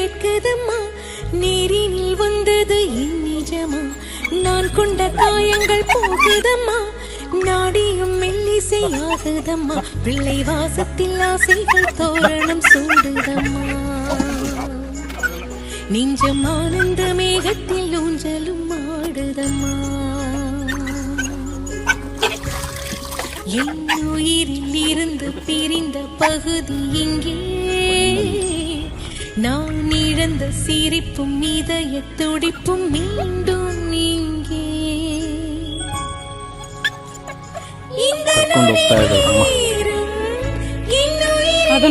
கேட்குதம்மா, நேரினில் வந்தது என் நிஜமா, நான் கொண்ட காயங்கள் போகுதம்மா, நாடியும் மெல்லிசையாகுதம்மா, பிள்ளை வாசத்தில் ஆசைகள் தோரணம் சூடுதம்மா, நெஞ்சம் ஆனந்த மேகத்தில் ஊஞ்சலும் ஆடுதம்மா, என் உயிரில் இருந்து பிரிந்த பகுதி இங்கே, நான் இழந்த சிரிப்பும் இதய துடிப்பும் மீண்டும் இங்கே, இந்த நொடி நேரம் என் உயிரில்